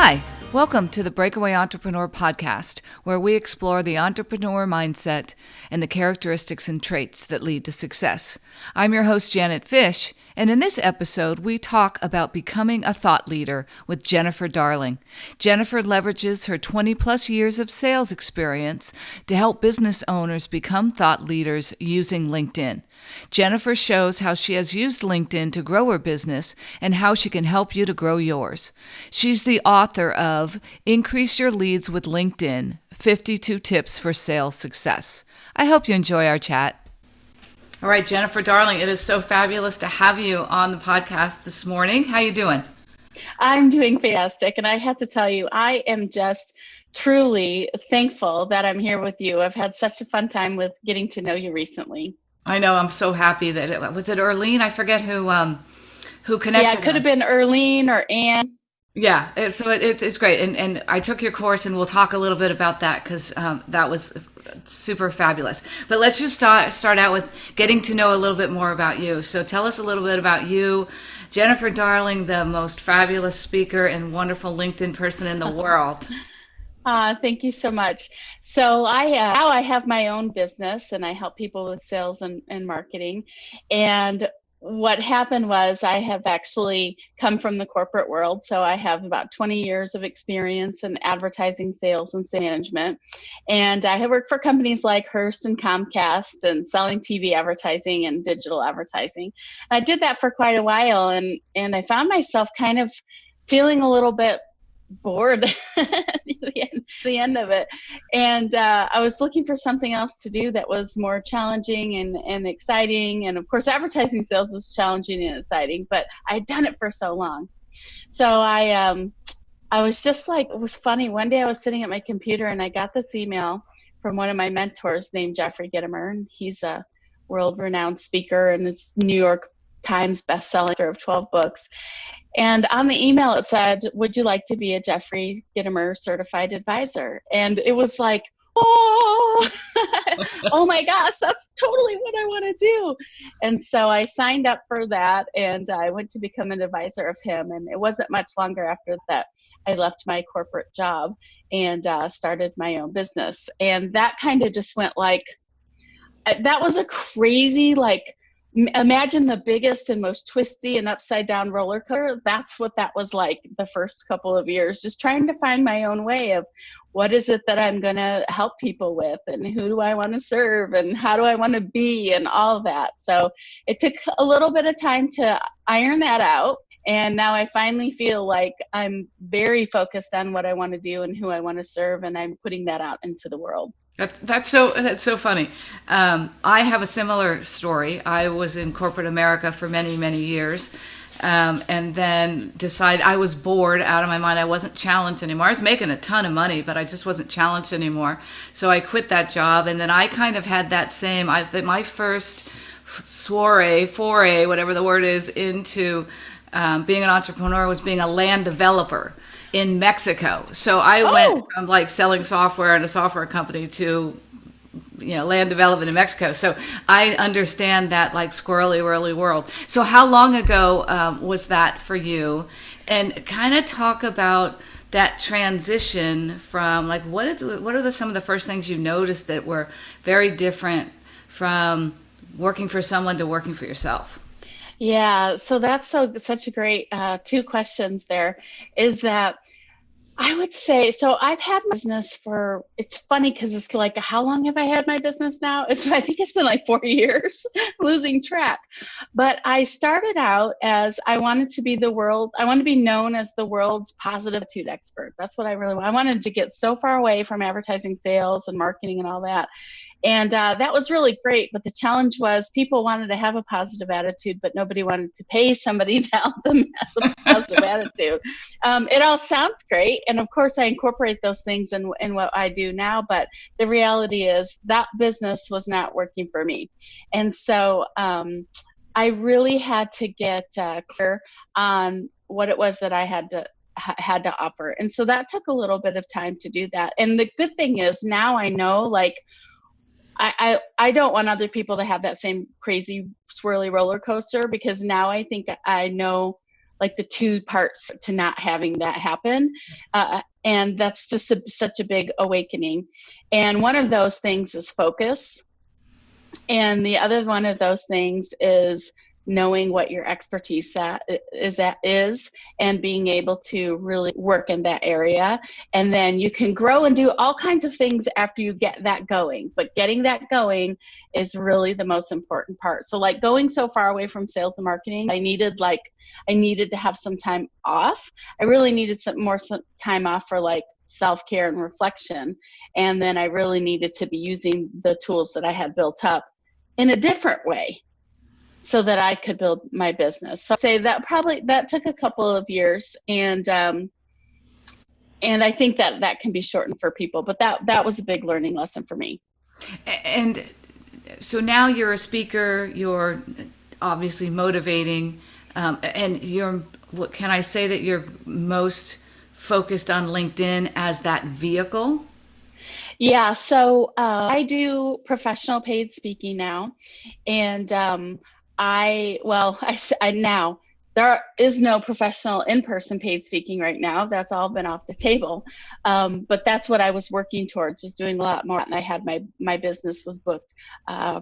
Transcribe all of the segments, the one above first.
Hi, welcome to the Breakaway Entrepreneur podcast, where we explore the entrepreneur mindset and the characteristics and traits that lead to success. I'm your host, Janet Fish, and in this episode, we talk about becoming a thought leader with Jennifer Darling. Jennifer leverages her 20-plus years of sales experience to help business owners become thought leaders using LinkedIn. Jennifer shows how she has used LinkedIn to grow her business and how she can help you to grow yours. She's the author of Increase Your Leads with LinkedIn, 52 Tips for Sales Success. I hope you enjoy our chat. All right, Jennifer Darling, it is so fabulous to have you on the podcast this morning. How you doing? I'm doing fantastic, and I have to tell you, I am just truly thankful that I'm here with you. I've had such a fun time with getting to know you recently. I know. I'm so happy that was it Erlene? I forget who connected. Yeah, it could have been Erlene or Anne. Yeah, it's great, and I took your course, and we'll talk a little bit about that because that was super fabulous. But let's just start out with getting to know a little bit more about you. So tell us a little bit about you, Jennifer Darling, the most fabulous speaker and wonderful LinkedIn person in the world. Thank you so much. So now I have my own business, and I help people with sales and marketing. And what happened was I have actually come from the corporate world. So I have about 20 years of experience in advertising, sales, and sales management. And I have worked for companies like Hearst and Comcast and selling TV advertising and digital advertising. I did that for quite a while, and I found myself kind of feeling a little bit bored at the end of it. And I was looking for something else to do that was more challenging and exciting. And of course, advertising sales is challenging and exciting, but I'd done it for so long. So I was just like, it was funny. One day I was sitting at my computer and I got this email from one of my mentors named Jeffrey Gitomer. And he's a world-renowned speaker and is New York Times bestselling author of 12 books. And on the email, it said, would you like to be a Jeffrey Gitomer certified advisor? And it was like, oh, oh my gosh, that's totally what I want to do. And so I signed up for that, and I went to become an advisor of him. And it wasn't much longer after that I left my corporate job and started my own business. And that kind of just went like, that was a crazy, imagine the biggest and most twisty and upside down roller coaster. That's what that was like the first couple of years, just trying to find my own way of what is it that I'm going to help people with, and who do I want to serve, and how do I want to be, and all of that. So it took a little bit of time to iron that out. And now I finally feel like I'm very focused on what I want to do and who I want to serve, and I'm putting that out into the world. That's so funny. I have a similar story. I was in corporate America for many, many years, and then decided I was bored out of my mind. I wasn't challenged anymore. I was making a ton of money, but I just wasn't challenged anymore. So I quit that job, and then I kind of had that same. My first foray, whatever the word is, into being an entrepreneur was being a land developer in Mexico. So I went from selling software in a software company to, land development in Mexico. So I understand that squirrely whirly world. So how long ago was that for you? And kind of talk about that transition from what are some of the first things you noticed that were very different from working for someone to working for yourself? Yeah, so that's such a great two questions there, is that I would say, so I've had business for, it's funny because it's like, how long have I had my business now? I think it's been 4 years, losing track. But I started out as I wanted to be known as the world's positive attitude expert. That's what I really want. I wanted to get so far away from advertising, sales, and marketing and all that. And that was really great. But the challenge was people wanted to have a positive attitude, but nobody wanted to pay somebody to help them have a positive attitude. It all sounds great. And of course, I incorporate those things in what I do now. But the reality is that business was not working for me. And so I really had to get clear on what it was that I had to offer. And so that took a little bit of time to do that. And the good thing is now I know, I don't want other people to have that same crazy swirly roller coaster, because now I think I know like the two parts to not having that happen. And that's just such a big awakening. And one of those things is focus. And the other one of those things is knowing what your expertise is and being able to really work in that area. And then you can grow and do all kinds of things after you get that going. But getting that going is really the most important part. So like going so far away from sales and marketing, I needed to have some time off. I really needed some time off for like self-care and reflection. And then I really needed to be using the tools that I had built up in a different way so that I could build my business. So I'd say that took a couple of years, and I think that can be shortened for people, but that was a big learning lesson for me. And so now you're a speaker, you're obviously motivating, and can I say that you're most focused on LinkedIn as that vehicle? Yeah, so I do professional paid speaking now, and now there is no professional in-person paid speaking right now. That's all been off the table. But that's what I was working towards, was doing a lot more. And I had my business was booked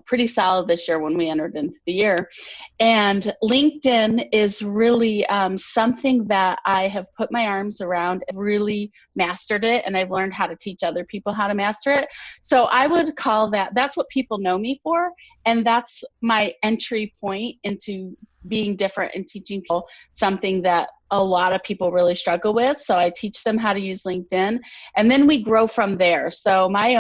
pretty solid this year when we entered into the year. And LinkedIn is really something that I have put my arms around, really mastered it, and I've learned how to teach other people how to master it. So I would call that's what people know me for, and that's my entry point into being different and teaching people something that a lot of people really struggle with. So I teach them how to use LinkedIn, and then we grow from there. So my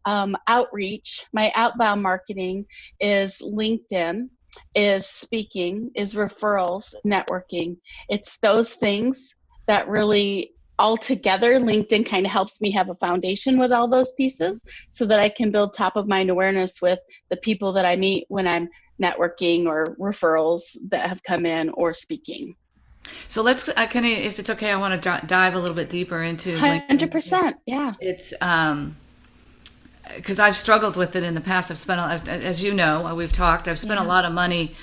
outreach, my outbound marketing is LinkedIn, is speaking, is referrals, networking. It's those things that really altogether, LinkedIn kind of helps me have a foundation with all those pieces so that I can build top of mind awareness with the people that I meet when I'm networking or referrals that have come in or speaking. So if it's okay, I want to dive a little bit deeper into 100%. Yeah. It's because I've struggled with it in the past. As you know, we've talked, I've spent a lot of money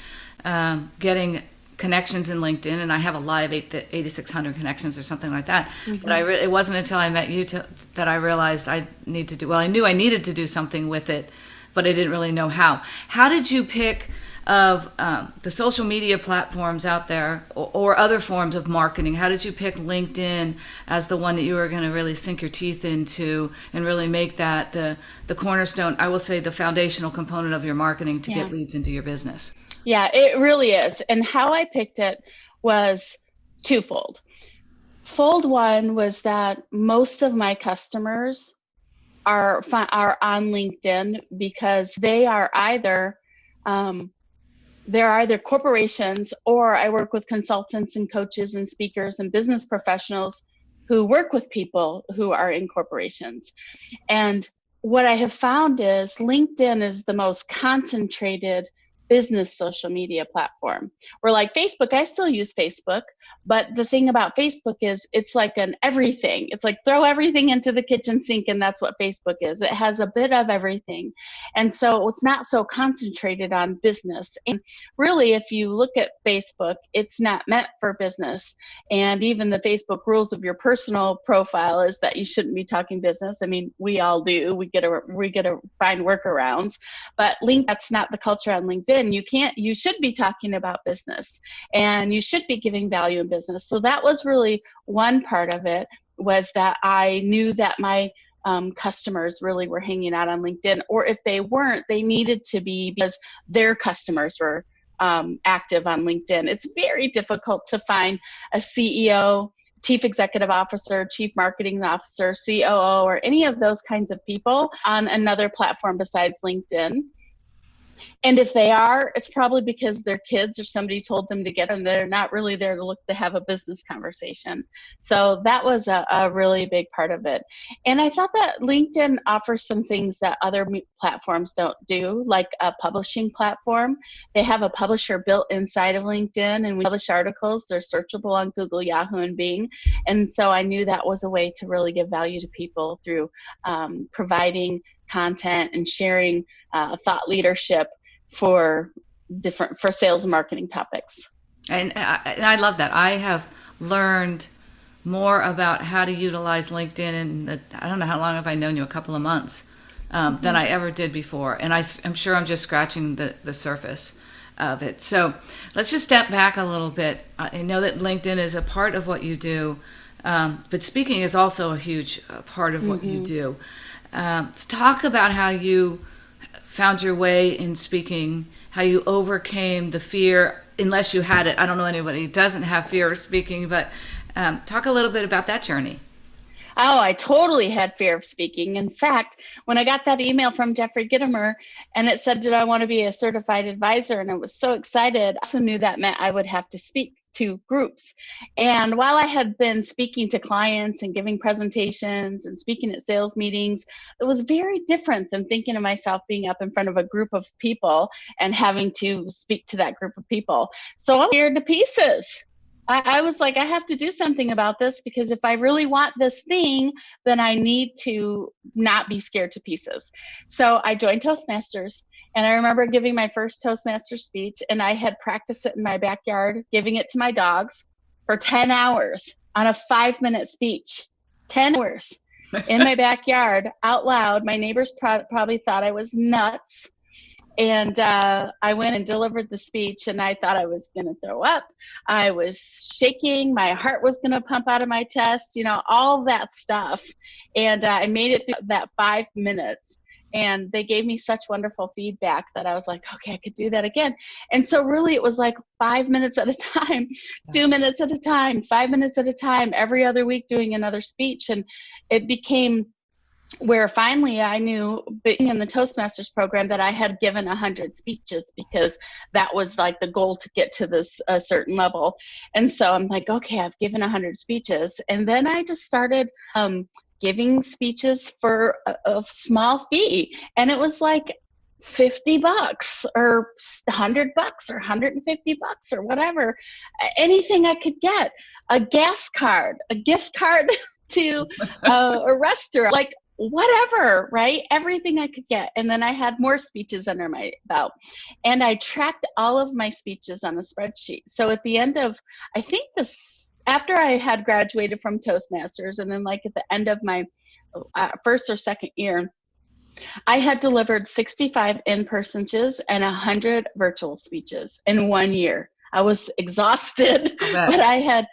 getting connections in LinkedIn, and I have a live 8,600 connections or something like that. Mm-hmm. But it wasn't until I met you that I realized I knew I needed to do something with it, but I didn't really know how. How did you pick of the social media platforms out there or other forms of marketing? How did you pick LinkedIn as the one that you were going to really sink your teeth into and really make that the cornerstone, I will say the foundational component of your marketing to get leads into your business? Yeah, it really is. And how I picked it was twofold. Fold one was that most of my customers are on LinkedIn because they are either corporations, or I work with consultants and coaches and speakers and business professionals who work with people who are in corporations. And what I have found is LinkedIn is the most concentrated business social media platform. Where like Facebook, I still use Facebook, but the thing about Facebook is it's like an everything. It's like throw everything into the kitchen sink, and that's what Facebook is. It has a bit of everything. And so it's not so concentrated on business. And really, if you look at Facebook, it's not meant for business. And even the Facebook rules of your personal profile is that you shouldn't be talking business. I mean, we all do. We get to find workarounds, but that's not the culture on LinkedIn. You should be talking about business, and you should be giving value in business. So that was really one part of it, was that I knew that my customers really were hanging out on LinkedIn, or if they weren't, they needed to be because their customers were active on LinkedIn. It's very difficult to find a CEO, Chief Executive Officer, Chief Marketing Officer, COO, or any of those kinds of people on another platform besides LinkedIn. And if they are, it's probably because their kids or somebody told them to get them. They're not really there to look to have a business conversation. So that was a really big part of it. And I thought that LinkedIn offers some things that other platforms don't do, like a publishing platform. They have a publisher built inside of LinkedIn, and we publish articles. They're searchable on Google, Yahoo, and Bing. And so I knew that was a way to really give value to people through providing content and sharing thought leadership for sales and marketing topics. And I love that. I have learned more about how to utilize LinkedIn, and I don't know how long have I known you, a couple of months, than I ever did before. And I'm sure I'm just scratching the surface of it. So let's just step back a little bit. I know that LinkedIn is a part of what you do, but speaking is also a huge part of what you do. Let's talk about how you found your way in speaking, how you overcame the fear, unless you had it. I don't know anybody who doesn't have fear of speaking, but talk a little bit about that journey. Oh, I totally had fear of speaking. In fact, when I got that email from Jeffrey Gitomer and it said, did I want to be a certified advisor? And I was so excited. I also knew that meant I would have to speak to groups. And while I had been speaking to clients and giving presentations and speaking at sales meetings, it was very different than thinking of myself being up in front of a group of people and having to speak to that group of people. So I'm scared to pieces. I was like, I have to do something about this, because if I really want this thing, then I need to not be scared to pieces. So I joined Toastmasters, and I remember giving my first Toastmaster speech, and I had practiced it in my backyard, giving it to my dogs for 10 hours on a 5-minute speech. 10 hours in my backyard out loud. My neighbors probably thought I was nuts. And I went and delivered the speech, and I thought I was going to throw up. I was shaking. My heart was going to pump out of my chest, all that stuff. And I made it through that 5 minutes. And they gave me such wonderful feedback that I was like, okay, I could do that again. And so really it was like 5 minutes at a time, 2 minutes at a time, 5 minutes at a time, every other week doing another speech. And it became where finally I knew, being in the Toastmasters program, that I had given 100 speeches, because that was like the goal to get to this certain level. And so I'm like, okay, I've given 100 speeches. And then I just started giving speeches for a small fee. And it was like $50 or $100 or $150 or whatever, anything I could get, a gas card, a gift card to a restaurant, like whatever, right? Everything I could get. And then I had more speeches under my belt, and I tracked all of my speeches on a spreadsheet. So at the end of, I think after I had graduated from Toastmasters, and then like at the end of my first or second year, I had delivered 65 in-person speeches and 100 virtual speeches in 1 year. I was exhausted, but I had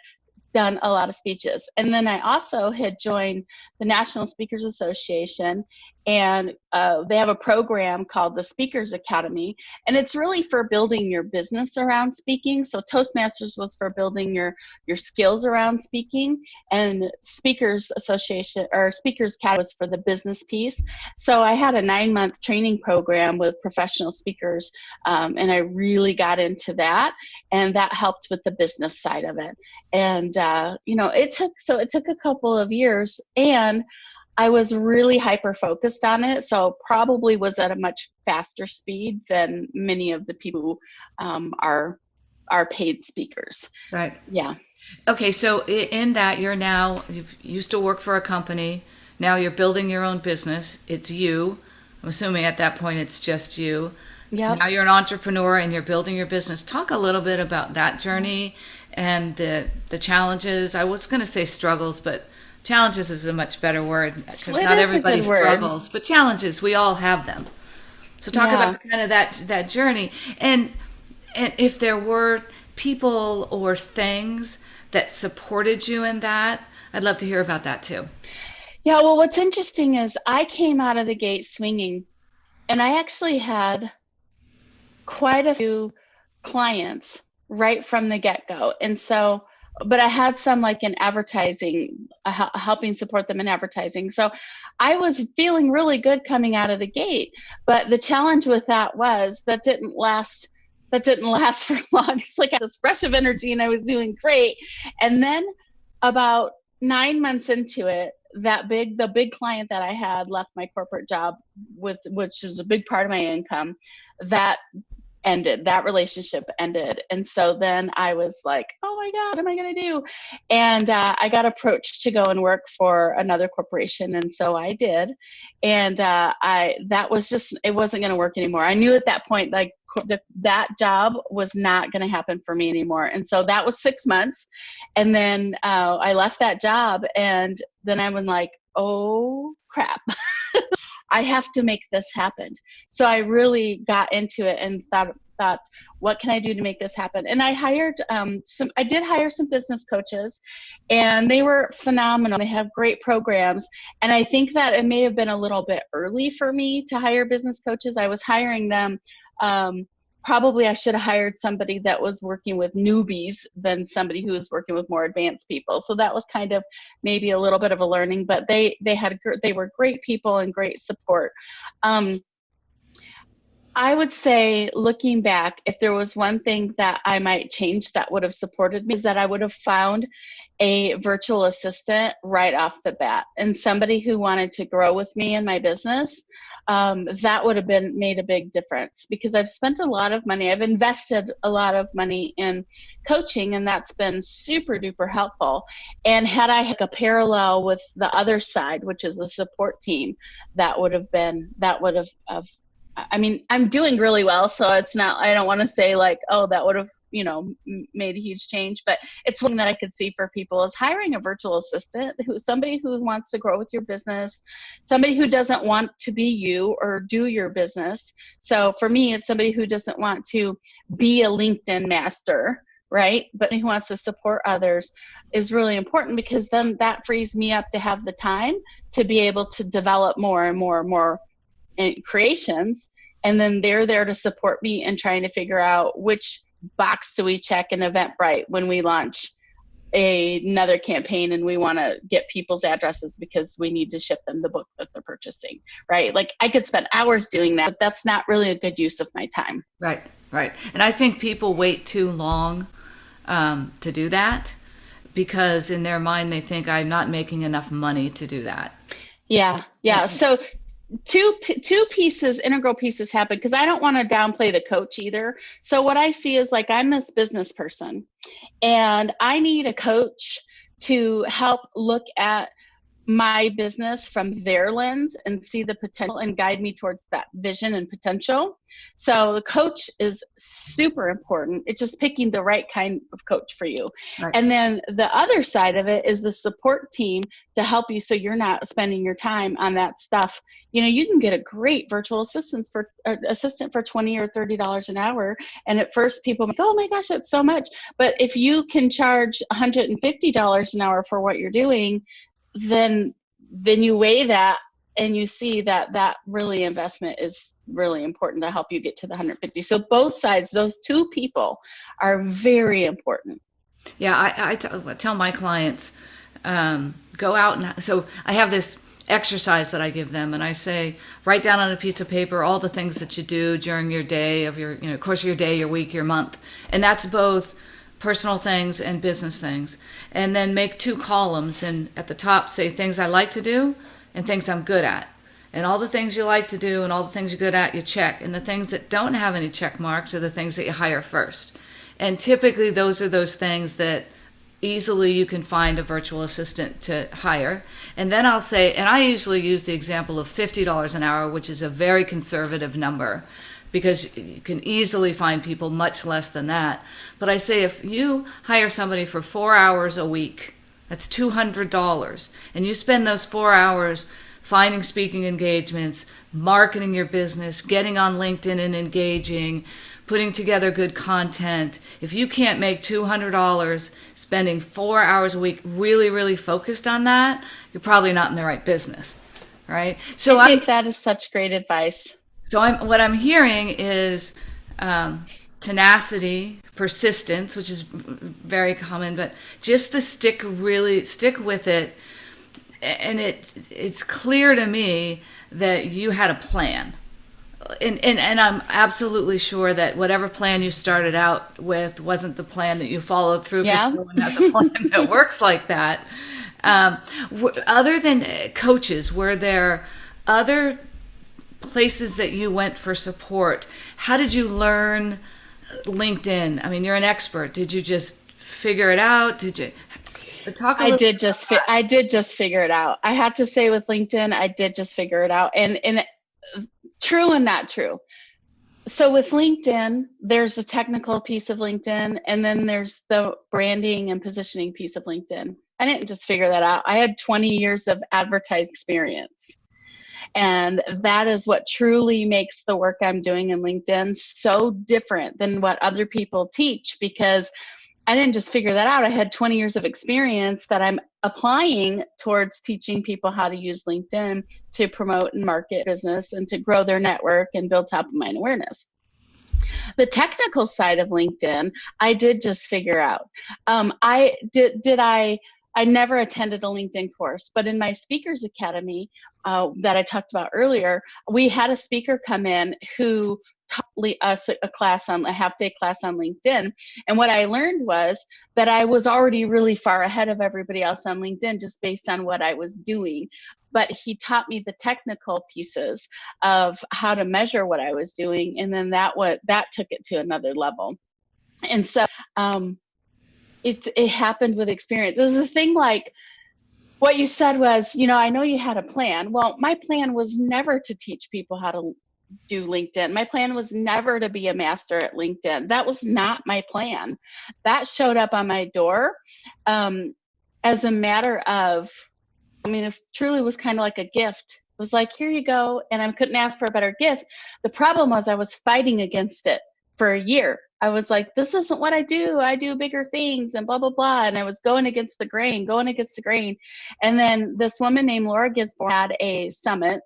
done a lot of speeches. And then I also had joined the National Speakers Association, and they have a program called the Speakers Academy, and it's really for building your business around speaking. So Toastmasters was for building your skills around speaking, and Speakers Association or Speakers Academy was for the business piece. So I had a 9-month training program with professional speakers, and I really got into that, and that helped with the business side of it. And it took a couple of years, and I was really hyper focused on it, so probably was at a much faster speed than many of the people who are paid speakers. Right. Yeah. Okay, so in that you've used to work for a company, now you're building your own business. It's you. I'm assuming at that point it's just you. Yeah. Now you're an entrepreneur and you're building your business. Talk a little bit about that journey and the challenges. I was going to say struggles, but challenges is a much better word, because not everybody struggles, but challenges, we all have them. So talk about kind of that journey, and if there were people or things that supported you in that, I'd love to hear about that too. Yeah, well, what's interesting is I came out of the gate swinging, and I actually had quite a few clients right from the get-go. And so, but I had some like in advertising, helping support them in advertising. So I was feeling really good coming out of the gate. But the challenge with that was that didn't last for long. It's like I had this rush of energy and I was doing great. And then about 9 months into it, the big client that I had left my corporate job which was a big part of my income, that relationship ended. And so then I was like, oh my God, what am I going to do? And I got approached to go and work for another corporation. And so I did. And it wasn't going to work anymore. I knew at that point, like, that job was not going to happen for me anymore. And so that was 6 months. And then I left that job, and then I was like, oh crap. I have to make this happen. So I really got into it and thought, what can I do to make this happen? And I hired I did hire some business coaches, and they were phenomenal. They have great programs. And I think that it may have been a little bit early for me to hire business coaches. I was hiring them. Probably I should have hired somebody that was working with newbies than somebody who was working with more advanced people. So that was kind of maybe a little bit of a learning, but they were great people and great support. I would say, looking back, if there was one thing that I might change that would have supported me, is that I would have found a virtual assistant right off the bat, and somebody who wanted to grow with me in my business. That would have made a big difference, because I've spent a lot of money. I've invested a lot of money in coaching, and that's been super duper helpful. And had I had a parallel with the other side, which is the support team, that would have I mean, I'm doing really well, so it's not, I don't want to say like, oh, that would have, made a huge change, but it's one that I could see for people is hiring a virtual assistant, somebody who wants to grow with your business, somebody who doesn't want to be you or do your business. So for me, it's somebody who doesn't want to be a LinkedIn master, right? But who wants to support others is really important, because then that frees me up to have the time to be able to develop more and more and more creations. And then they're there to support me in trying to figure out which box do we check in Eventbrite when we launch another campaign and we want to get people's addresses because we need to ship them the book that they're purchasing, right? Like, I could spend hours doing that, but that's not really a good use of my time. Right. And I think people wait too long to do that, because in their mind they think, I'm not making enough money to do that. Yeah. So two integral pieces happen, because I don't want to downplay the coach either. So what I see is, like, I'm this business person, and I need a coach to help look at my business from their lens and see the potential and guide me towards that vision and potential. So the coach is super important. It's just picking the right kind of coach for you. Right. And then the other side of it is the support team to help you, so you're not spending your time on that stuff. You can get a great virtual assistant for $20 or $30 an hour. And at first people are like, oh my gosh, that's so much. But if you can charge $150 an hour for what you're doing, then you weigh that and you see that really investment is really important to help you get to the 150. So both sides, those two people, are very important. Yeah, I tell my clients, go out and, so I have this exercise that I give them, and I say, write down on a piece of paper all the things that you do during your day, of your, course of your day, your week, your month, and that's both personal things and business things. And then make 2 columns, and at the top say things I like to do and things I'm good at. And all the things you like to do and all the things you're good at, you check. And the things that don't have any check marks are the things that you hire first. And typically those are those things that easily you can find a virtual assistant to hire. And then I'll say, and I usually use the example of $50 an hour, which is a very conservative number, because you can easily find people much less than that. But I say, if you hire somebody for 4 hours a week, that's $200. And you spend those 4 hours finding speaking engagements, marketing your business, getting on LinkedIn and engaging, putting together good content. If you can't make $200 spending 4 hours a week really, really focused on that, you're probably not in the right business, right? So I think that is such great advice. So what I'm hearing is tenacity, persistence, which is very common, but just the stick with it. And it's clear to me that you had a plan. And I'm absolutely sure that whatever plan you started out with wasn't the plan that you followed through, because no one has a plan that works like that. Other than coaches, were there other places that you went for support? How did you learn LinkedIn? I mean, you're an expert. Did you just figure it out? Did you I did just figure it out. I have to say, with LinkedIn, I did just figure it out. And true and not true. So with LinkedIn, there's the technical piece of LinkedIn, and then there's the branding and positioning piece of LinkedIn. I didn't just figure that out. I had 20 years of advertising experience. And that is what truly makes the work I'm doing in LinkedIn so different than what other people teach, because I didn't just figure that out. I had 20 years of experience that I'm applying towards teaching people how to use LinkedIn to promote and market business and to grow their network and build top of mind awareness. The technical side of LinkedIn, I did just figure out. I never attended a LinkedIn course, but in my Speakers Academy that I talked about earlier, we had a speaker come in who taught us a half-day class on LinkedIn. And what I learned was that I was already really far ahead of everybody else on LinkedIn just based on what I was doing. But he taught me the technical pieces of how to measure what I was doing, and then that took it to another level. And so it happened with experience. There's a thing like what you said was, I know you had a plan. Well, my plan was never to teach people how to do LinkedIn. My plan was never to be a master at LinkedIn. That was not my plan. That showed up on my door as a matter of, it truly was kind of like a gift. It was like, here you go. And I couldn't ask for a better gift. The problem was I was fighting against it for a year. I was like, this isn't what I do. I do bigger things and blah, blah, blah. And I was going against the grain. And then this woman named Laura Gisborne had a summit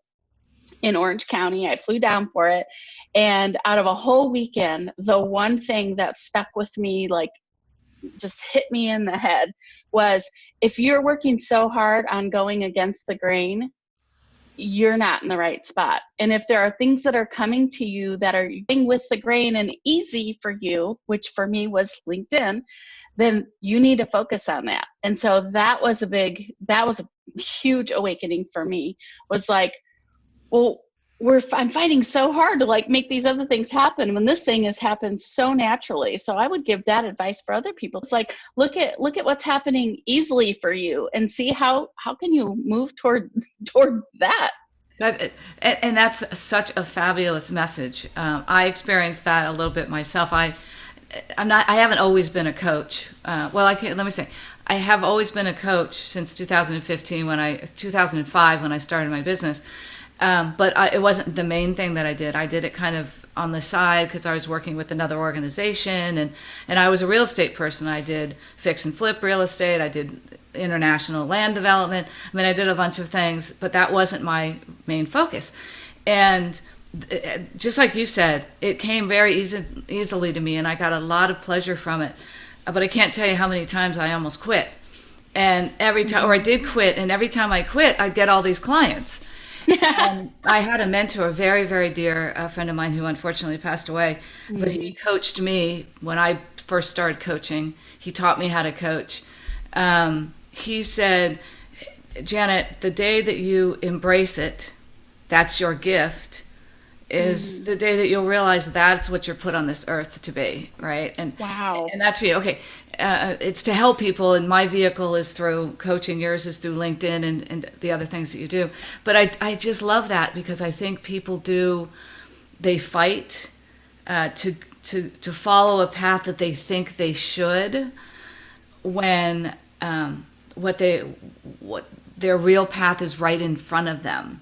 in Orange County. I flew down for it. And out of a whole weekend, the one thing that stuck with me, like just hit me in the head, was if you're working so hard on going against the grain, you're not in the right spot. And if there are things that are coming to you that are going with the grain and easy for you, which for me was LinkedIn, then you need to focus on that. And so that was a huge awakening for me, was like, well, I'm fighting so hard to like make these other things happen when this thing has happened so naturally. So I would give that advice for other people. It's like, look at what's happening easily for you and see how can you move toward that. And that's such a fabulous message. I experienced that a little bit myself. I haven't always been a coach. Let me say, I have always been a coach since 2005 when I started my business. But it wasn't the main thing that I did. I did it kind of on the side because I was working with another organization, and I was a real estate person. I did fix and flip real estate. I did international land development. I did a bunch of things, but that wasn't my main focus. And just like you said, it came very easily to me, and I got a lot of pleasure from it. But I can't tell you how many times I almost quit. And every time, or I did quit, and every time I quit, I'd get all these clients. I had a mentor, a very, very dear friend of mine who unfortunately passed away, but he coached me when I first started coaching. He taught me how to coach. He said, Janet, the day that you embrace it, that's your gift, is the day that you'll realize that's what you're put on this earth to be, right? And wow. And that's for you. Okay. It's to help people, and my vehicle is through coaching. Yours is through LinkedIn and the other things that you do. But I just love that, because I think people they fight to follow a path that they think they should, when what their real path is right in front of them.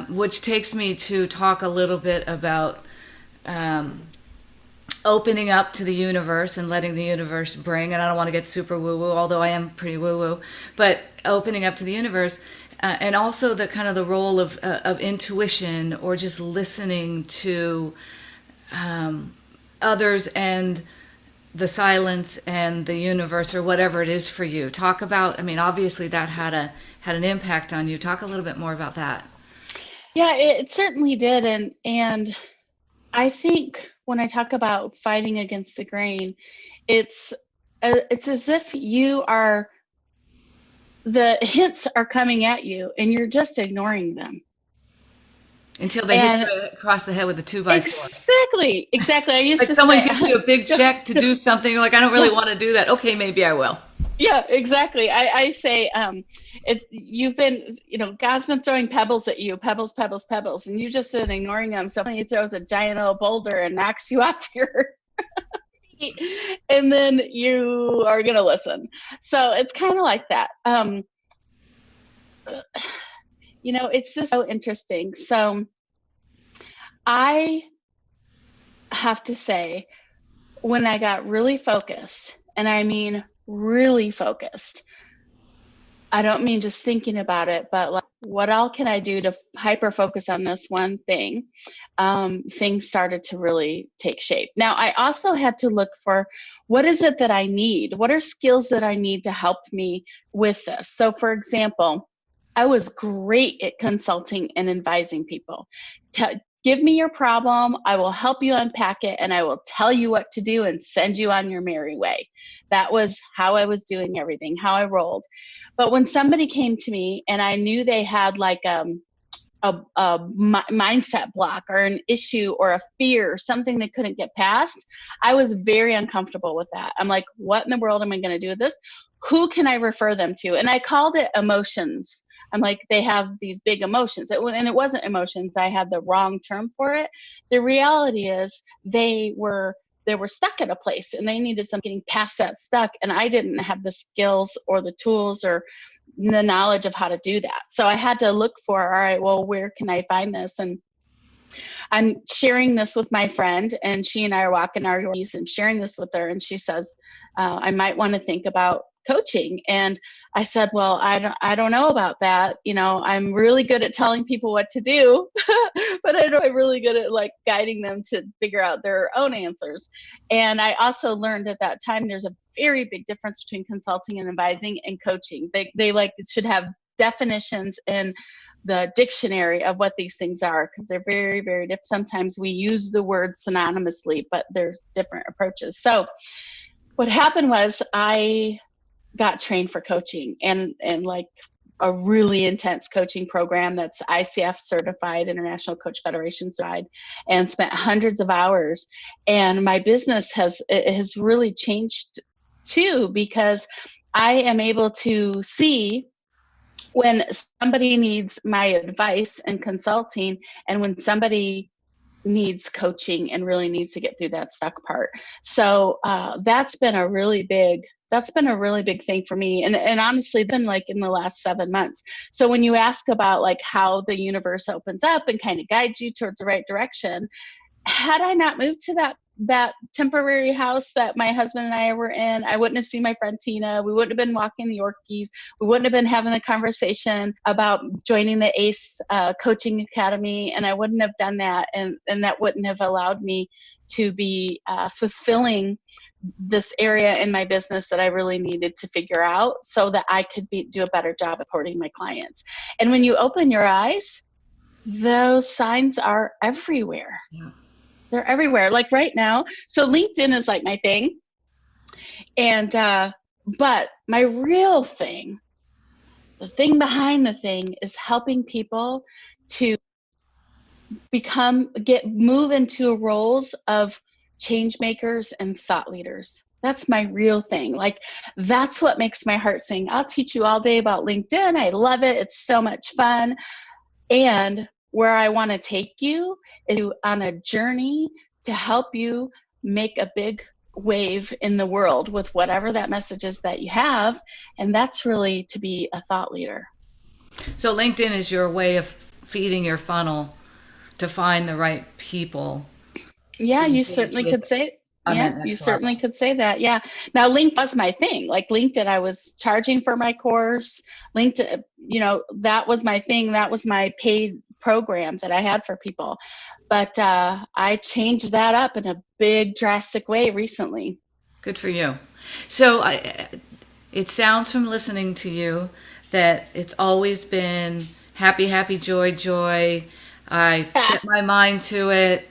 Which takes me to talk a little bit about opening up to the universe and letting the universe bring, and I don't want to get super woo-woo, although I am pretty woo-woo, but opening up to the universe, and also the kind of the role of intuition, or just listening to others and the silence and the universe, or whatever it is for you. Talk about, obviously that had an impact on you. Talk a little bit more about that. Yeah, it certainly did. And I think when I talk about fighting against the grain, it's as if the hints are coming at you and you're just ignoring them. Until they hit you across the head with a 2x4. Exactly. I used to someone gives you a big check to do something, you're like, I don't really want to do that. Okay, maybe I will. Yeah, exactly. I say, you've been, God's been throwing pebbles at you, pebbles, pebbles, pebbles, and you've just been ignoring them. So he throws a giant old boulder and knocks you off your feet, and then you are going to listen. So it's kind of like that. It's just so interesting. So I have to say, when I got really focused, and I mean really focused, I don't mean just thinking about it, but like, what all can I do to hyper focus on this one thing? Things started to really take shape. Now, I also had to look for, what is it that I need? What are skills that I need to help me with this? So, for example, I was great at consulting and advising people. Give me your problem, I will help you unpack it, and I will tell you what to do and send you on your merry way. That was how I was doing everything, how I rolled. But when somebody came to me and I knew they had like mindset block or an issue or a fear or something they couldn't get past, I was very uncomfortable with that. I'm like, what in the world am I going to do with this? Who can I refer them to? And I called it emotions. I'm like, they have these big emotions. And it wasn't emotions. I had the wrong term for it. The reality is they were stuck at a place and they needed some getting past that stuck. And I didn't have the skills or the tools or the knowledge of how to do that. So I had to look for, all right, well, where can I find this? And I'm sharing this with my friend, and she and I are walking our ways and sharing this with her. And she says, I might want to think about coaching. And I said, well, I don't know about that. I'm really good at telling people what to do, but I'm really good at like guiding them to figure out their own answers. And I also learned at that time, there's a very big difference between consulting and advising and coaching. They like should have definitions in the dictionary of what these things are, because they're very, very different. Sometimes we use the word synonymously, but there's different approaches. So what happened was I got trained for coaching and like a really intense coaching program that's ICF certified, International Coach Federation certified, and spent hundreds of hours. And my business has really changed too, because I am able to see when somebody needs my advice and consulting, and when somebody needs coaching and really needs to get through that stuck part. So that's been a really big thing for me. And honestly, been like in the last 7 months. So when you ask about like how the universe opens up and kind of guides you towards the right direction, had I not moved to that temporary house that my husband and I were in, I wouldn't have seen my friend Tina. We wouldn't have been walking the Yorkies. We wouldn't have been having the conversation about joining the ACE coaching academy. And I wouldn't have done that. And that wouldn't have allowed me to be fulfilling this area in my business that I really needed to figure out so that I could do a better job of supporting my clients. And when you open your eyes, those signs are everywhere. Yeah. They're everywhere. Like right now. So LinkedIn is like my thing. And, but my real thing, the thing behind the thing, is helping people to move into roles of change makers and thought leaders. That's my real thing. Like, that's what makes my heart sing. I'll teach you all day about LinkedIn. I love it. It's so much fun. And where I want to take you is on a journey to help you make a big wave in the world with whatever that message is that you have. And that's really to be a thought leader. So LinkedIn is your way of feeding your funnel to find the right people. Yeah, you certainly could say. Yeah, you certainly could say that. Yeah. Now, LinkedIn was my thing. Like LinkedIn, I was charging for my course. LinkedIn, that was my thing. That was my paid program that I had for people. But I changed that up in a big, drastic way recently. Good for you. So it sounds from listening to you that it's always been happy, happy, joy, joy. I set my mind to it.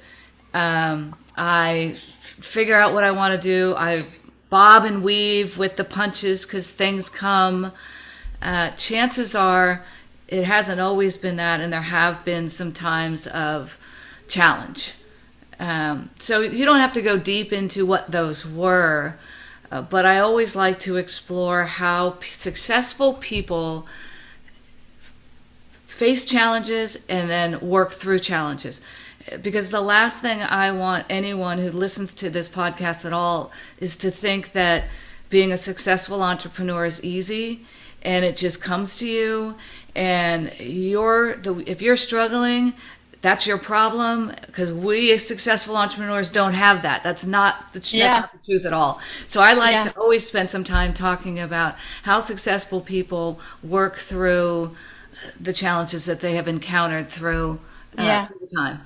I figure out what I want to do. I bob and weave with the punches because things come. Chances are it hasn't always been that, and there have been some times of challenge. So you don't have to go deep into what those were, But I always like to explore how successful people face challenges and then work through challenges. Because the last thing I want anyone who listens to this podcast at all is to think that being a successful entrepreneur is easy and it just comes to you, and if you're struggling, that's your problem, because we as successful entrepreneurs don't have that. That's not the truth at all. So I like to always spend some time talking about how successful people work through the challenges that they have encountered through the time.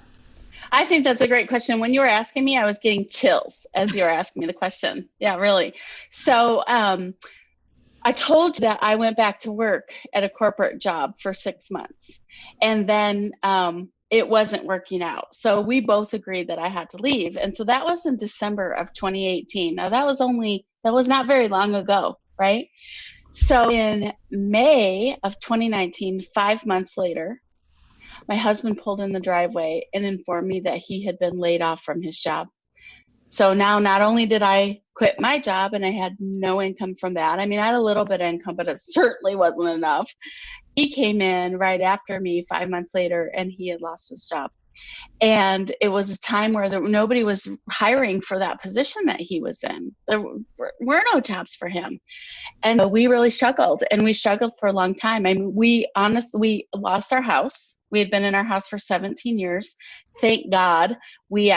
I think that's a great question. When you were asking me, I was getting chills as you were asking me the question. Yeah, really. So I told you that I went back to work at a corporate job for 6 months, and then it wasn't working out. So we both agreed that I had to leave. And so that was in December of 2018. Now that was not very long ago, right? So in May of 2019, 5 months later, my husband pulled in the driveway and informed me that he had been laid off from his job. So now not only did I quit my job and I had no income from that, I mean, I had a little bit of income, but it certainly wasn't enough. He came in right after me 5 months later, and he had lost his job. And it was a time where nobody was hiring for that position that he was in. There were no jobs for him. And so we really struggled, and we struggled for a long time. I mean, we lost our house. We had been in our house for 17 years. Thank God we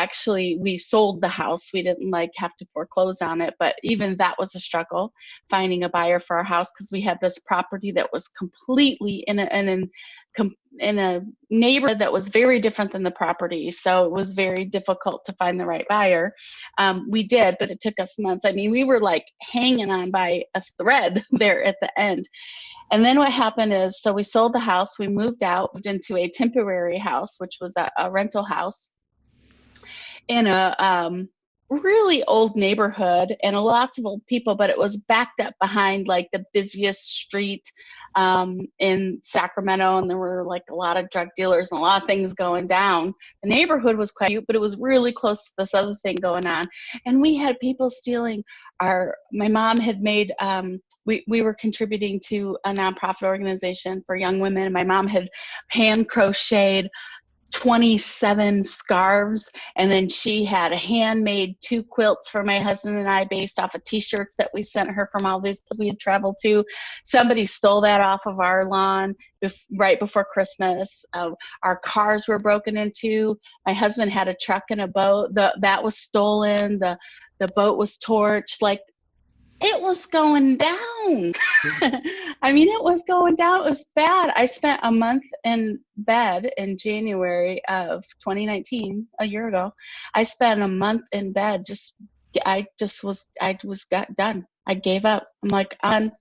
sold the house. We didn't have to foreclose on it, but even that was a struggle, finding a buyer for our house, because we had this property that was completely in a neighborhood that was very different than the property. So it was very difficult to find the right buyer. We did, but it took us months. I mean, we were hanging on by a thread there at the end. And then what happened is, so we sold the house, we moved into a temporary house, which was a rental house in a really old neighborhood, and lots of old people, but it was backed up behind the busiest street in Sacramento, and there were a lot of drug dealers and a lot of things going down. The neighborhood was quite cute, but it was really close to this other thing going on. And we had people stealing my mom had made, we were contributing to a nonprofit organization for young women, and my mom had hand crocheted 27 scarves, and then she had handmade 2 quilts for my husband and I based off of t-shirts that we sent her from all these places we had traveled to. Somebody stole that off of our lawn right before Christmas. Our cars were broken into. My husband had a truck and a boat that was stolen. The boat was torched. It was going down. I mean, it was going down. It was bad. I spent a month in bed in January of 2019, a year ago. I spent a month in bed. I got done. I gave up. I'm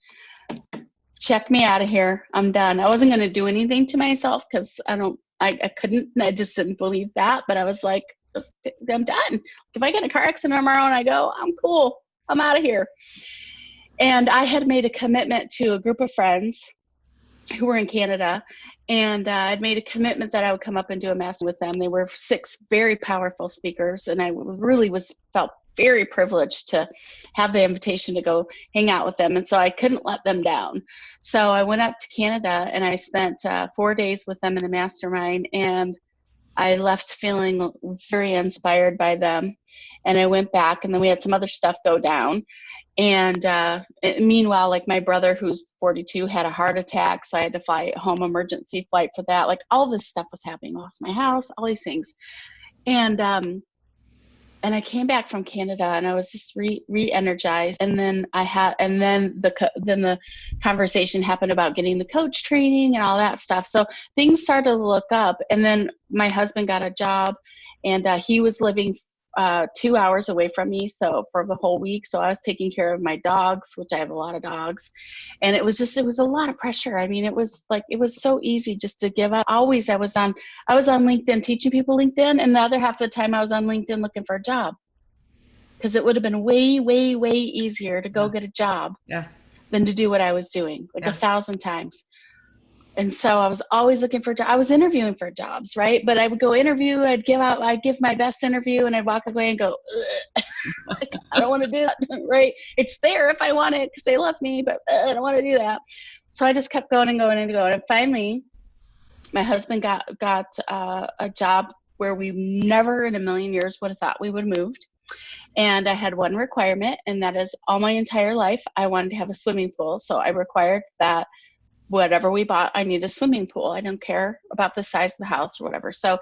check me out of here. I'm done. I wasn't going to do anything to myself because I couldn't. I just didn't believe that. But I was I'm done. If I get in a car accident tomorrow and I go, I'm cool. I'm out of here. And I had made a commitment to a group of friends who were in Canada, and I'd made a commitment that I would come up and do a master with them. They were 6 very powerful speakers, and I really felt very privileged to have the invitation to go hang out with them, and so I couldn't let them down. So I went up to Canada, and I spent 4 days with them in a mastermind, and I left feeling very inspired by them. And I went back, and then we had some other stuff go down. And meanwhile, my brother, who's 42, had a heart attack, so I had to fly home, emergency flight for that. All this stuff was happening. Lost my house, all these things. And I came back from Canada, and I was just re-energized. And then the conversation happened about getting the coach training and all that stuff. So things started to look up. And then my husband got a job, and he was living 2 hours away from me, so for the whole week. So I was taking care of my dogs, which I have a lot of dogs, and it was a lot of pressure. I mean, it was so easy just to give up. I was on LinkedIn teaching people LinkedIn, and the other half of the time I was on LinkedIn looking for a job, because it would have been way, way, way easier to go get a job than to do what I was doing 1,000 times. And so I was always looking for jobs. I was interviewing for jobs, right? But I would go interview, I'd give my best interview, and I'd walk away and go, ugh. Like, I don't want to do that, right? It's there if I want it because they love me, but I don't want to do that. So I just kept going and going and going. And finally, my husband got a job where we never in a million years would have thought we would have moved. And I had one requirement, and that is all my entire life, I wanted to have a swimming pool. So I required that whatever we bought, I need a swimming pool. I don't care about the size of the house or whatever. So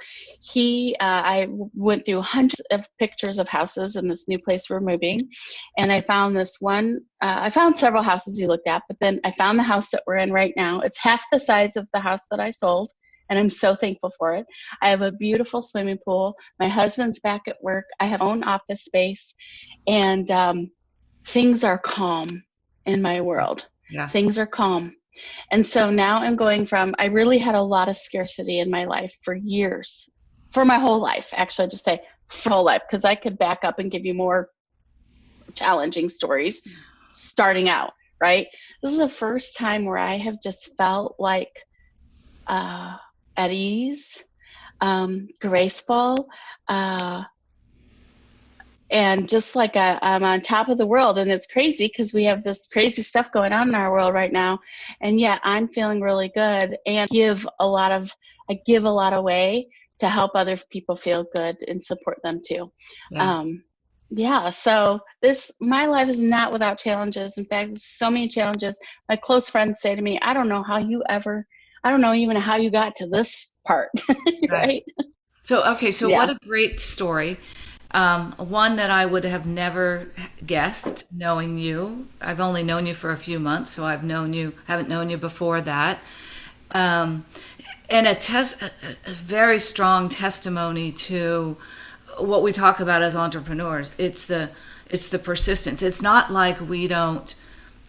I went through hundreds of pictures of houses in this new place we're moving. And I found this one, I found several houses he looked at, but then I found the house that we're in right now. It's half the size of the house that I sold. And I'm so thankful for it. I have a beautiful swimming pool. My husband's back at work. I have my own office space. And things are calm in my world. Yeah. Things are calm. And so now I'm going from, I really had a lot of scarcity in my life for years, for my whole life. Actually, I just say for whole life, because I could back up and give you more challenging stories starting out, right? This is the first time where I have just felt like at ease, graceful, and just like I'm on top of the world. And it's crazy because we have this crazy stuff going on in our world right now. And yet I'm feeling really good and I give a lot away to help other people feel good and support them too. So my life is not without challenges. In fact, there's so many challenges. My close friends say to me, I don't know even how you got to this part, right? So what a great story. One that I would have never guessed knowing you. I've only known you for a few months, so haven't known you before that. And a very strong testimony to what we talk about as entrepreneurs. It's the persistence. It's not like we don't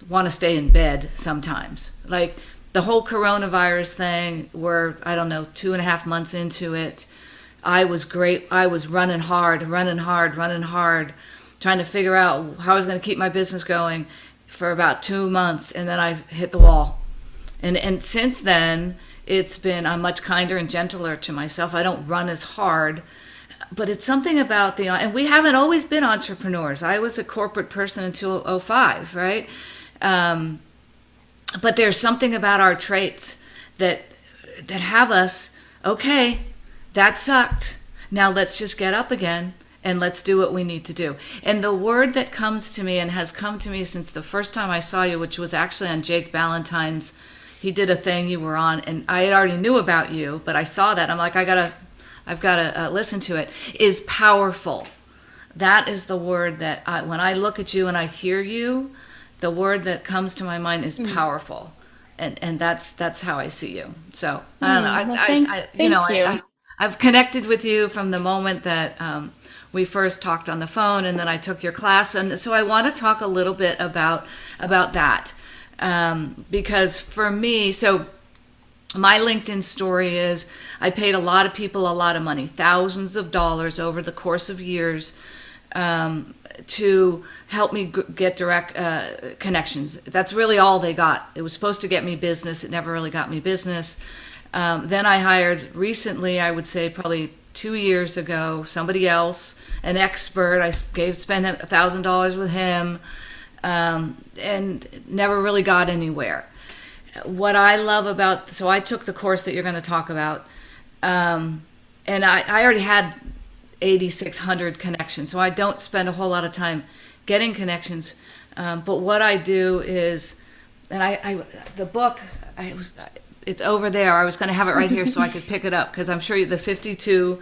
want to stay in bed sometimes. Like the whole coronavirus thing, we're, 2.5 months into it. I was great. I was running hard, trying to figure out how I was going to keep my business going for about 2 months. And then I hit the wall. And since then, I'm much kinder and gentler to myself. I don't run as hard, but it's something about and we haven't always been entrepreneurs. I was a corporate person until 2005, right? But there's something about our traits that have us, okay, that sucked. Now let's just get up again and let's do what we need to do. And the word that comes to me and has come to me since the first time I saw you, which was actually on Jake Valentine's, he did a thing you were on, and I had already knew about you, but I saw that. I'm like, I've got to listen to it, is powerful. That is the word that when I look at you and I hear you, the word that comes to my mind is powerful, and that's how I see you. So I don't know. I've connected with you from the moment that we first talked on the phone, and then I took your class, and so I want to talk a little bit about that because for me, so my LinkedIn story is I paid a lot of people a lot of money, thousands of dollars over the course of years. To help me get direct connections. That's really all they got. It was supposed to get me business. It never really got me business. Then I hired recently, I would say probably 2 years ago, somebody else, an expert. I spent $1,000 with him and never really got anywhere. What I love so I took the course that you're going to talk about, and I already had 8,600 connections, so I don't spend a whole lot of time getting connections. But what I do is, and the book, it's over there. I was going to have it right here so I could pick it up because I'm sure the 52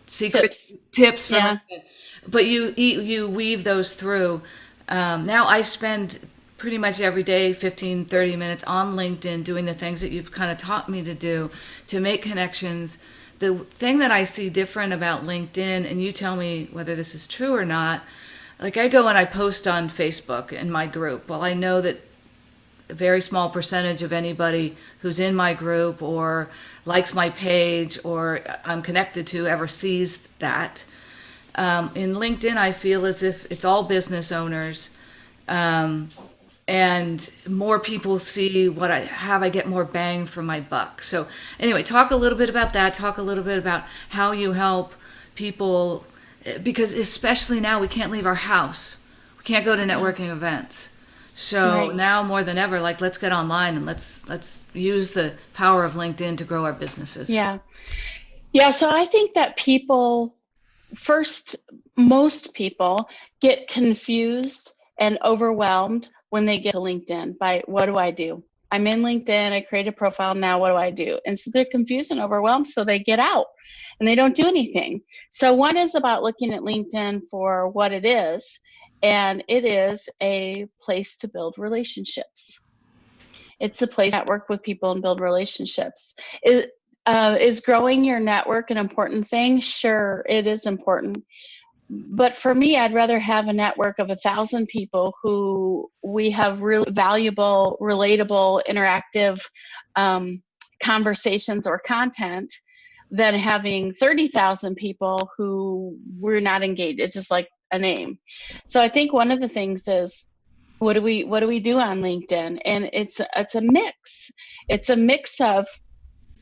secret tips for LinkedIn. But you weave those through. Now I spend pretty much every day 15, 30 minutes on LinkedIn doing the things that you've kind of taught me to do to make connections. The thing that I see different about LinkedIn, and you tell me whether this is true or not, like I go and I post on Facebook in my group. Well, I know that a very small percentage of anybody who's in my group or likes my page or I'm connected to ever sees that. In LinkedIn, I feel as if it's all business owners. And more people see what I have, I get more bang for my buck. So anyway, talk a little bit about that. Talk a little bit about how you help people because especially now we can't leave our house. We can't go to networking events. So Right. now more than ever, like, let's get online and let's use the power of LinkedIn to grow our businesses. Yeah. Yeah. So I think that most people get confused and overwhelmed when they get to LinkedIn by, what do I do? I'm in LinkedIn, I create a profile, now what do I do? And so they're confused and overwhelmed, so they get out and they don't do anything. So one is about looking at LinkedIn for what it is, and it is a place to build relationships. It's a place to network with people and build relationships. Is growing your network an important thing? Sure, it is important. But for me, I'd rather have a network of 1,000 people who we have really valuable, relatable, interactive conversations or content than having 30,000 people who we're not engaged. It's just like a name. So I think one of the things is, what do we do on LinkedIn? And it's a mix. It's a mix of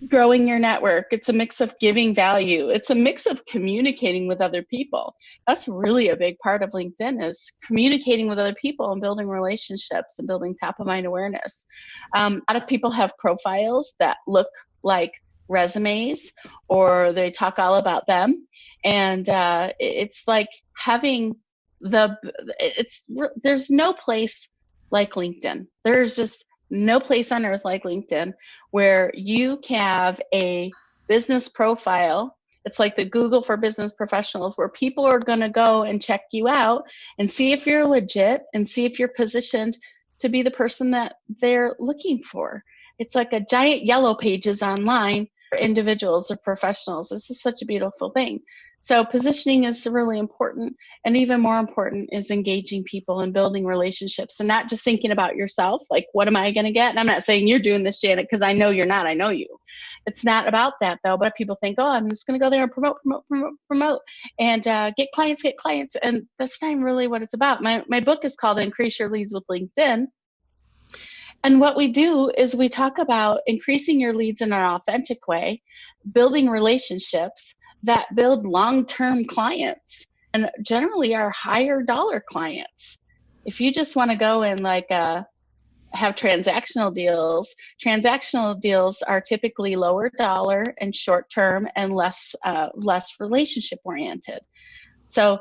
growing your network. It's a mix of giving value. It's a mix of communicating with other people. That's really a big part of LinkedIn, is communicating with other people and building relationships and building top of mind awareness. A lot of people have profiles that look like resumes, or they talk all about them. And it's like having there's no place like LinkedIn. There's just no place on earth like LinkedIn where you can have a business profile. It's like the Google for business professionals, where people are going to go and check you out and see if you're legit and see if you're positioned to be the person that they're looking for. It's like a giant yellow pages online for individuals or professionals. This is such a beautiful thing. So positioning is really important, and even more important is engaging people and building relationships, and not just thinking about yourself, like, what am I going to get? And I'm not saying you're doing this, Janet, because I know you're not. I know you. It's not about that, though. But people think, oh, I'm just going to go there and promote, and get clients. And that's not really what it's about. My book is called Increase Your Leads with LinkedIn. And what we do is we talk about increasing your leads in an authentic way, building relationships that build long-term clients, and generally are higher dollar clients. If you just want to go and have transactional deals are typically lower dollar and short-term and less relationship oriented. So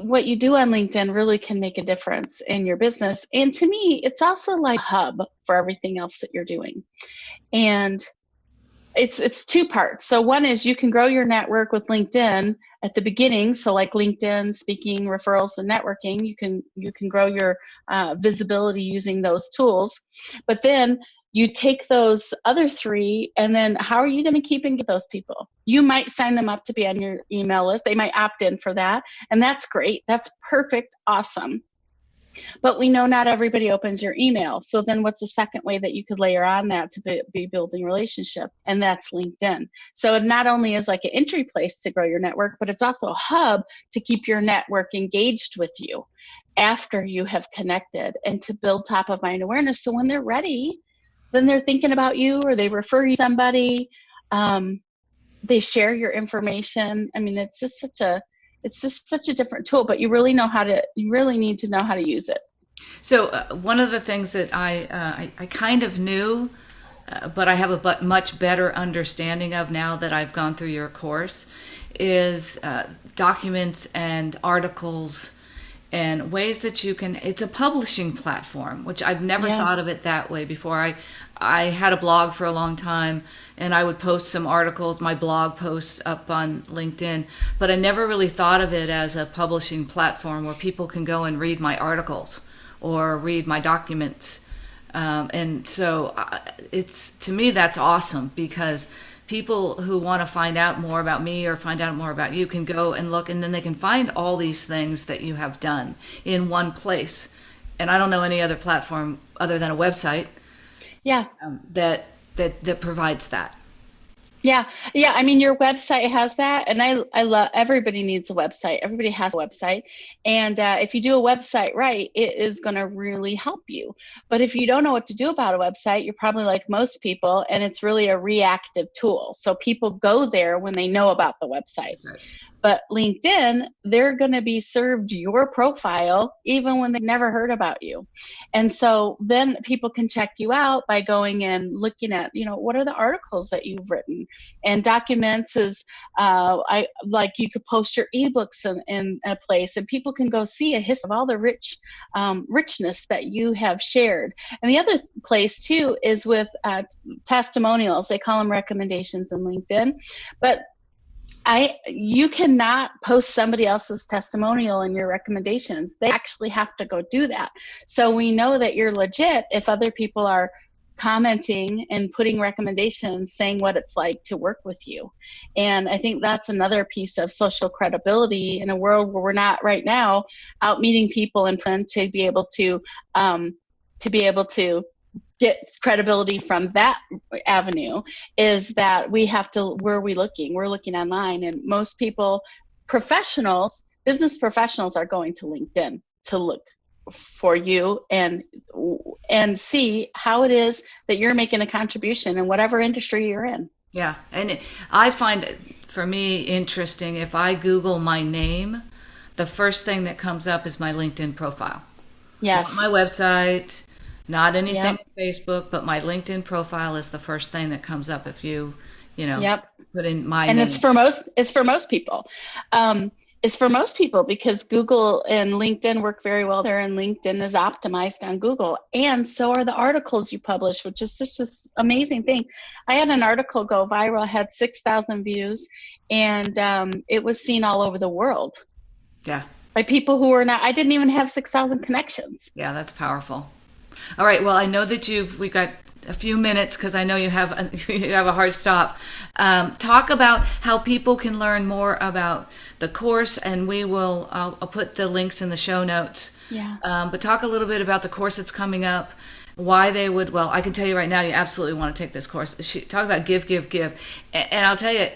what you do on LinkedIn really can make a difference in your business. And to me, it's also like a hub for everything else that you're doing. And it's two parts. So one is you can grow your network with LinkedIn at the beginning. So like LinkedIn, speaking, referrals, and networking, you can grow your visibility using those tools. But then you take those other three, and then how are you going to keep and get those people? You might sign them up to be on your email list. They might opt in for that, and that's great. That's perfect, awesome. But we know not everybody opens your email. So then what's the second way that you could layer on that to be building relationship? And that's LinkedIn. So it not only is like an entry place to grow your network, but it's also a hub to keep your network engaged with you after you have connected, and to build top of mind awareness. So when they're ready, then they're thinking about you, or they refer you to somebody. They share your information. I mean, it's just such a different tool, but you really need to know how to use it. So one of the things that I kind of knew, but I have a much better understanding of now that I've gone through your course, is documents and articles and ways that you can. It's a publishing platform, which I've never thought of it that way before. I had a blog for a long time, and I would post some articles, my blog posts up on LinkedIn, but I never really thought of it as a publishing platform where people can go and read my articles or read my documents. And so to me, that's awesome, because people who want to find out more about me or find out more about you can go and look, and then they can find all these things that you have done in one place. And I don't know any other platform other than a website that provides that. Yeah. I mean, your website has that, and I love. Everybody needs a website. Everybody has a website, and if you do a website right, it is going to really help you. But if you don't know what to do about a website, you're probably like most people, and it's really a reactive tool. So people go there when they know about the website. Right. But LinkedIn, they're going to be served your profile even when they've never heard about you. And so then people can check you out by going and looking at, what are the articles that you've written, and documents is, you could post your ebooks in a place, and people can go see a history of all the richness that you have shared. And the other place too is with testimonials. They call them recommendations in LinkedIn, but you cannot post somebody else's testimonial in your recommendations. They actually have to go do that. So we know that you're legit if other people are commenting and putting recommendations saying what it's like to work with you. And I think that's another piece of social credibility in a world where we're not right now out meeting people in print to be able to get credibility from that avenue, is that we have to, where are we looking? We're looking online, and most people, business professionals are going to LinkedIn to look for you and see how it is that you're making a contribution in whatever industry you're in. Yeah. And I find it, for me, interesting, if I Google my name, the first thing that comes up is my LinkedIn profile. Yes. Not my website, not anything on Facebook, but my LinkedIn profile is the first thing that comes up if you put in my name. And it's for most people. It's for most people because Google and LinkedIn work very well there, and LinkedIn is optimized on Google. And so are the articles you publish, which is just this amazing thing. I had an article go viral, had 6,000 views, and it was seen all over the world. Yeah. By people who were not, I didn't even have 6,000 connections. Yeah, that's powerful. All right. Well, I know that we've got a few minutes because I know you have a hard stop. Talk about how people can learn more about the course, and I'll put the links in the show notes. Yeah. But talk a little bit about the course that's coming up, why they would, well, I can tell you right now, you absolutely want to take this course. Talk about give. And I'll tell you,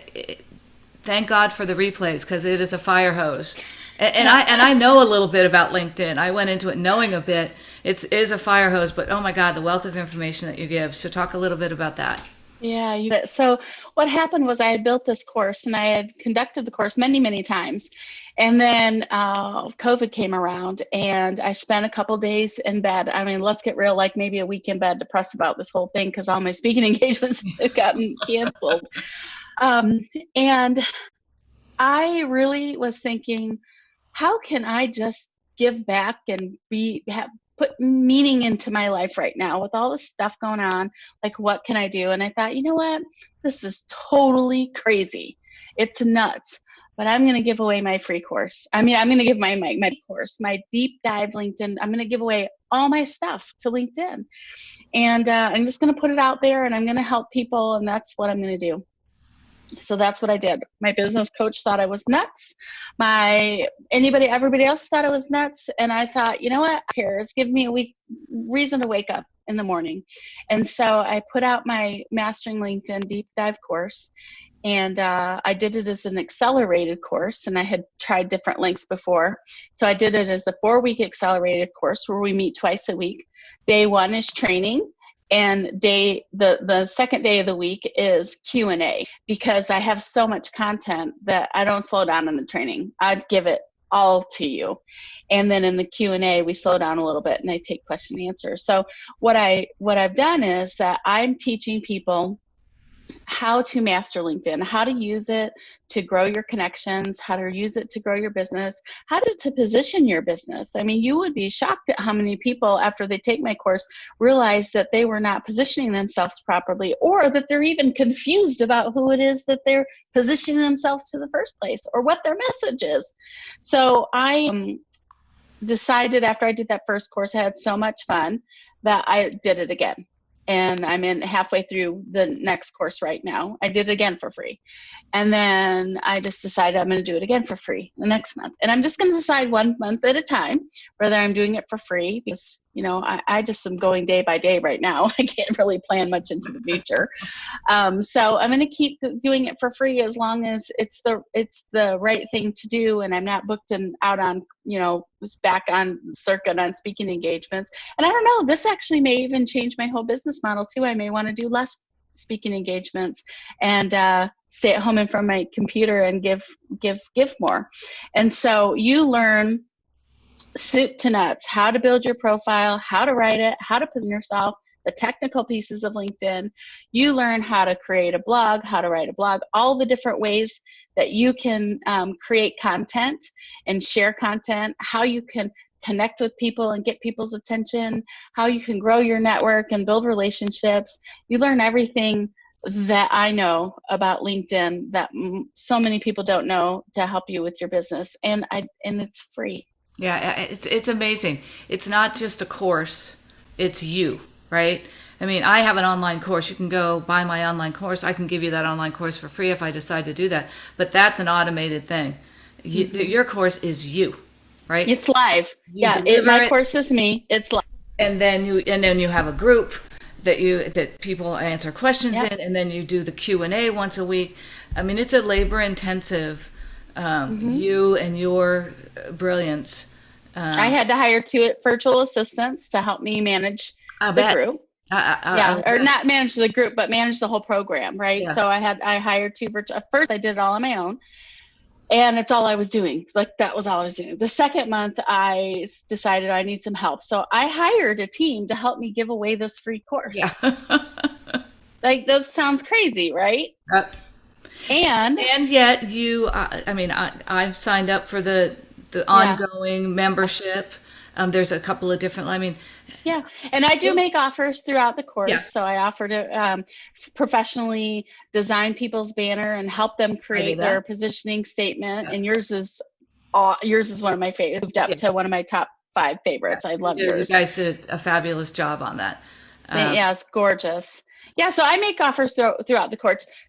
thank God for the replays, because it is a fire hose. And I know a little bit about LinkedIn. I went into it knowing a bit. It is a fire hose, but oh my God, the wealth of information that you give. So talk a little bit about that. Yeah. So what happened was I had built this course, and I had conducted the course many, many times. And then COVID came around, and I spent a couple days in bed. I mean, let's get real, like maybe a week in bed, depressed about this whole thing because all my speaking engagements had gotten canceled. And I really was thinking, how can I just give back and put meaning into my life right now with all this stuff going on? Like, what can I do? And I thought, you know what? This is totally crazy. It's nuts. But I'm going to give away my free course. I mean, I'm going to give my course, my deep dive LinkedIn. I'm going to give away all my stuff to LinkedIn. And I'm just going to put it out there, and I'm going to help people. And that's what I'm going to do. So that's what I did. My business coach thought I was nuts. Everybody else thought I was nuts. And I thought, you know what? Who cares? Give me a reason to wake up in the morning. And so I put out my Mastering LinkedIn Deep Dive course. And I did it as an accelerated course, and I had tried different links before. So I did it as a 4-week accelerated course where we meet twice a week. Day 1 is training. And the second day of the week is Q&A, because I have so much content that I don't slow down in the training. I'd give it all to you. And then in the Q&A, we slow down a little bit and I take question and answer. So what I've done is that I'm teaching people how to master LinkedIn, how to use it to grow your connections, how to use it to grow your business, how to position your business. I mean, you would be shocked at how many people, after they take my course, realize that they were not positioning themselves properly, or that they're even confused about who it is that they're positioning themselves to the first place, or what their message is. So I decided after I did that first course, I had so much fun that I did it again. And I'm halfway through the next course right now. I did it again for free. And then I just decided I'm going to do it again for free the next month. And I'm just going to decide 1 month at a time whether I'm doing it for free, because, I just am going day by day right now. I can't really plan much into the future. So I'm going to keep doing it for free as long as it's the right thing to do, and I'm not booked and out on, back on circuit on speaking engagements. And I don't know, this actually may even change my whole business model too. I may want to do less speaking engagements and stay at home in front of my computer and give more. And so you learn soup to nuts, how to build your profile, how to write it, how to position yourself, the technical pieces of LinkedIn. You learn how to create a blog, how to write a blog, all the different ways that you can create content and share content, how you can connect with people and get people's attention, how you can grow your network and build relationships. You learn everything that I know about LinkedIn that so many people don't know to help you with your business. And it's free. Yeah, it's amazing. It's not just a course, it's you, right? I mean, I have an online course. You can go buy my online course. I can give you that online course for free if I decide to do that. But that's an automated thing. Your course is you, right? It's live. My course is me. It's live. And then you have a group that people answer questions in, and then you do the Q&A once a week. I mean, it's a labor intensive. You and your brilliance. I had to hire 2 virtual assistants to help me manage the group. Or not manage the group, but manage the whole program, right? Yeah. So I hired 2 virtual. At first, I did it all on my own, and it's all I was doing. Like, that was all I was doing. The second month, I decided I need some help, so I hired a team to help me give away this free course. Yeah. Like, that sounds crazy, right? And yet you, I've signed up for the ongoing membership. There's a couple of different, and I do make offers throughout the course. Yeah. So I offer to professionally design people's banner and help them create their positioning statement. Yeah. And yours is one of my favorites. Moved up to one of my top 5 favorites. I love yours. You guys did a fabulous job on that. It's gorgeous. Yeah, so I make offers throughout the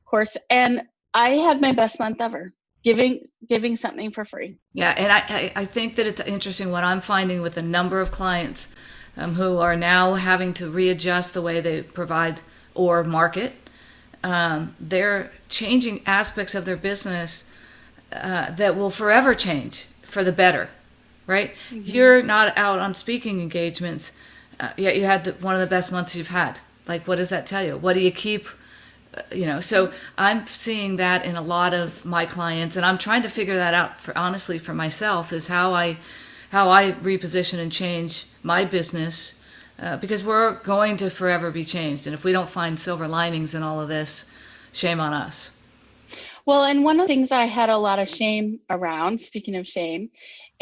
course, and I had my best month ever. Giving something for free. Yeah, and I think that it's interesting what I'm finding with a number of clients who are now having to readjust the way they provide or market. They're changing aspects of their business that will forever change for the better, right? Mm-hmm. You're not out on speaking engagements, yet you had one of the best months you've had. Like, what does that tell you? What do you keep? So I'm seeing that in a lot of my clients, and I'm trying to figure that out honestly for myself, is how I reposition and change my business, because we're going to forever be changed. And if we don't find silver linings in all of this, shame on us. Well, and one of the things I had a lot of shame around, speaking of shame,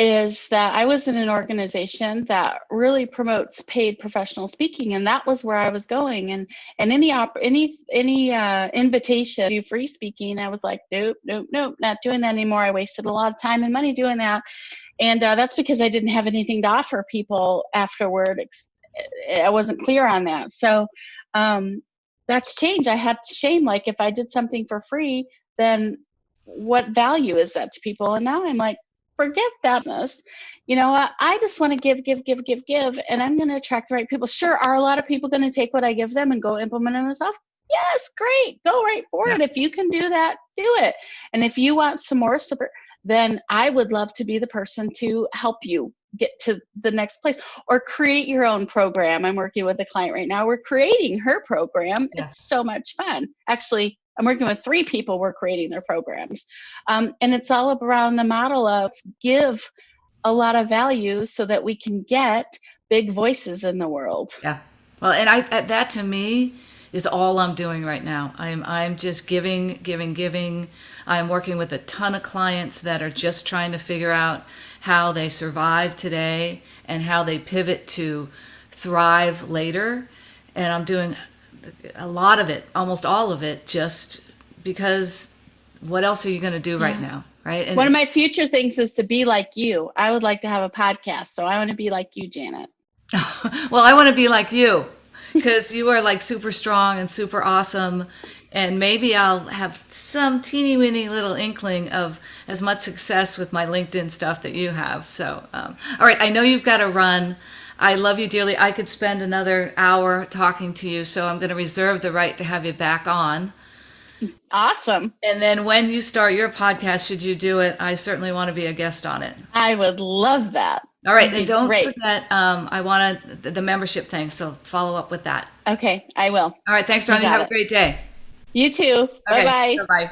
is that I was in an organization that really promotes paid professional speaking, and that was where I was going. And any invitation to do free speaking, I was like, nope, not doing that anymore. I wasted a lot of time and money doing that, and that's because I didn't have anything to offer people afterward. I wasn't clear on that, so that's changed. I had shame, like, if I did something for free, then what value is that to people? And now I'm like, forget that business. I just want to give, and I'm going to attract the right people. Sure, are a lot of people going to take what I give them and go implement it themselves? Yes, great. Go right for it. If you can do that, do it. And if you want some more support, then I would love to be the person to help you get to the next place, or create your own program. I'm working with a client right now. We're creating her program. Yeah. It's so much fun. Actually, I'm working with 3 people. We're creating their programs. And it's all around the model of give a lot of value so that we can get big voices in the world. Yeah. Well, and that to me is all I'm doing right now. I'm just giving. I'm working with a ton of clients that are just trying to figure out how they survive today and how they pivot to thrive later. And I'm doing a lot of it, almost all of it, just because what else are you going to do right now, right? And one of my future things is to be like you. I would like to have a podcast, so I want to be like you, Janet. Well, I want to be like you, because you are like super strong and super awesome, and maybe I'll have some teeny weeny little inkling of as much success with my LinkedIn stuff that you have. So, all right, I know you've got to run. I love you dearly. I could spend another hour talking to you, so I'm going to reserve the right to have you back on. Awesome. And then when you start your podcast, should you do it, I certainly want to be a guest on it. I would love that. All right. And don't forget, I want the membership thing, so follow up with that. Okay, I will. All right. Thanks, darling. Have a great day. You too. Okay, Bye-bye. Bye-bye.